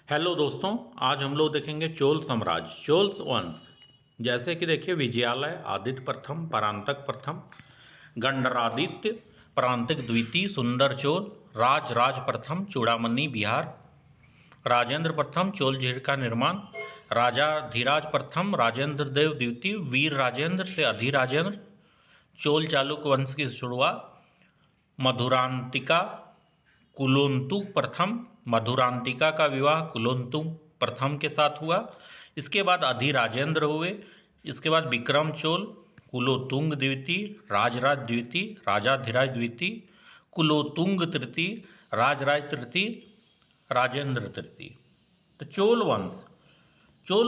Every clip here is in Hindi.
हेलो दोस्तों, आज हम लोग देखेंगे चोल साम्राज्य, चोल वंश। जैसे कि देखिए, विजयालय, आदित्य प्रथम, परांतक प्रथम, गंडरादित्य, परांतक द्वितीय, सुंदर चोल, राज प्रथम, चूड़ामणि बिहार, राजेंद्र प्रथम, चोल झील का निर्माण, राजा धीराज प्रथम, राजेंद्र देव द्वितीय, वीर राजेंद्र से अधिराजेंद्र, चोल चालुक्य वंश की शुरुआत, मधुरांतिका कुलोत्तुंग प्रथम, मधुरांतिका का विवाह कुलोत्तुंग प्रथम के साथ हुआ। इसके बाद अधिराजेंद्र हुए। इसके बाद विक्रम चोल, कुलोत्तुंग द्वितीय, राजराज द्वितीय, राजाधिराज द्वितीय, कुलोत्तुंग तृतीय, राजराज तृतीय, राजेंद्र तृतीय। तो चोल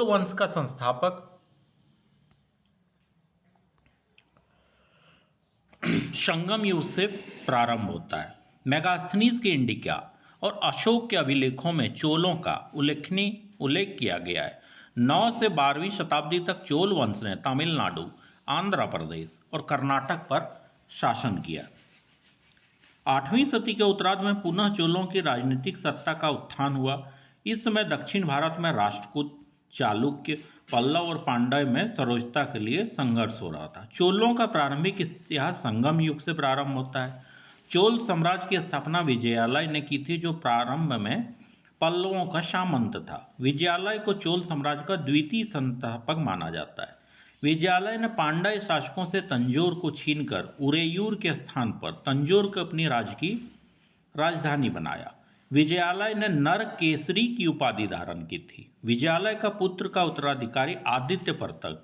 वंश का संस्थापक संगम युग से प्रारंभ होता है। मेगास्थनीज के इंडिका और अशोक के अभिलेखों में चोलों का उल्लेख किया गया है। 9 से 12वीं शताब्दी तक चोल वंश ने तमिलनाडु, आंध्र प्रदेश और कर्नाटक पर शासन किया। 8वीं सदी के उत्तरार्ध में पुनः चोलों की राजनीतिक सत्ता का उत्थान हुआ। इस समय दक्षिण भारत में राष्ट्रकूट, चालुक्य, पल्लव और पांड्य में सरोजता के लिए संघर्ष हो रहा था। चोलों का प्रारंभिक इतिहास संगम युग से प्रारंभ होता है। चोल साम्राज्य की स्थापना विजयालय ने की थी, जो प्रारंभ में पल्लवों का सामंत था। विजयालय को चोल साम्राज्य का द्वितीय संस्थापक माना जाता है। विजयालय ने पांड्य शासकों से तंजौर को छीनकर उरेयूर के स्थान पर तंजौर को अपनी राजधानी बनाया। विजयालय ने नर केसरी की उपाधि धारण की थी। विजयालय का पुत्र का उत्तराधिकारी आदित्य प्रथम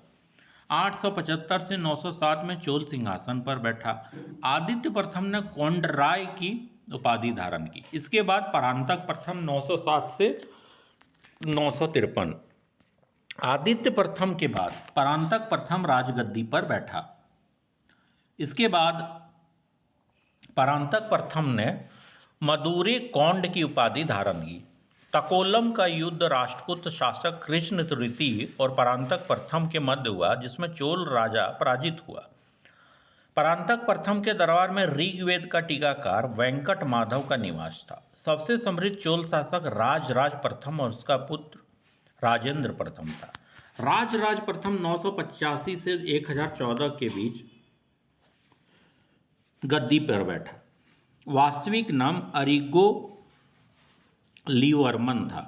875 से 907 में चोल सिंहासन पर बैठा। आदित्य प्रथम ने कोंडराय की उपाधि धारण की। इसके बाद परांतक प्रथम 907 से 953। आदित्य प्रथम के बाद परांतक प्रथम राजगद्दी पर बैठा। इसके बाद परांतक प्रथम ने मदुरै कोंड की उपाधि धारण की। तकोलम का युद्ध राष्ट्रकूट शासक कृष्ण तृतीय और परांतक प्रथम के मध्य हुआ, जिसमें चोल राजा पराजित हुआ। परांतक प्रथम के दरबार में ऋग्वेद का टीकाकार वेंकट माधव का निवास था। सबसे समृद्ध चोल शासक राज प्रथम और उसका पुत्र राजेंद्र प्रथम था। राज प्रथम 985 से 1014 के बीच गद्दी पर बैठा। वास्तविक नाम अरिगो लीवर्मन था।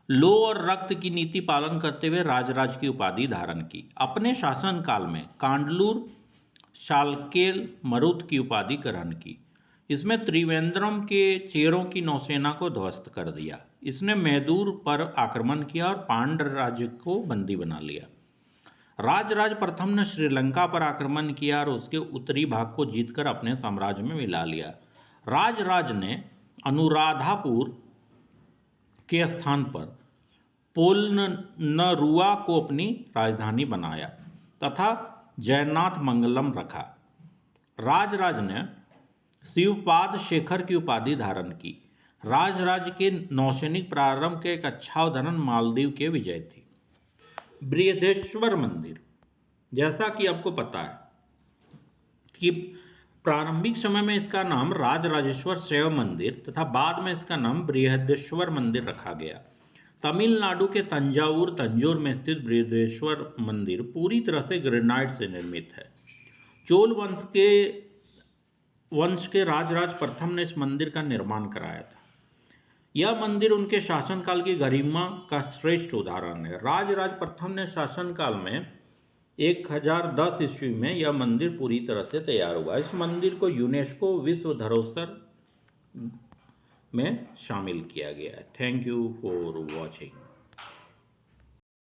लो और रक्त की नीति पालन करते हुए राजराज की उपाधि धारण की। अपने शासनकाल में कांडलूर, शालकेल, मरुत की उपाधि ग्रहण की। इसमें त्रिवेंद्रम के चेरों की नौसेना को ध्वस्त कर दिया। इसने मैदूर पर आक्रमण किया और पांड्य राज्य को बंदी बना लिया। राज प्रथम ने श्रीलंका पर आक्रमण किया और उसके उत्तरी भाग को जीतकर अपने साम्राज्य में मिला लिया। राज ने अनुराधापुर के स्थान पर पोलनरुआ को अपनी राजधानी बनाया तथा जयनाथ मंगलम रखा। राज ने शिवपाद शेखर की उपाधि धारण की। राज के नौसैनिक प्रारंभ के एक अच्छा उदाहरण मालदीव के विजय थी। बृहदेश्वर मंदिर, जैसा कि आपको पता है कि प्रारंभिक समय में इसका नाम राजराजेश्वर शैव मंदिर तथा बाद में इसका नाम बृहदेश्वर मंदिर रखा गया। तमिलनाडु के तंजौर में स्थित बृहदेश्वर मंदिर पूरी तरह से ग्रेनाइट से निर्मित है। चोल वंश के राज प्रथम ने इस मंदिर का निर्माण कराया था। यह मंदिर उनके शासनकाल की गरिमा का श्रेष्ठ उदाहरण है। राज प्रथम ने शासनकाल में 1010 ईस्वी में यह मंदिर पूरी तरह से तैयार हुआ। इस मंदिर को यूनेस्को विश्व धरोहर में शामिल किया गया है। Thank you for watching.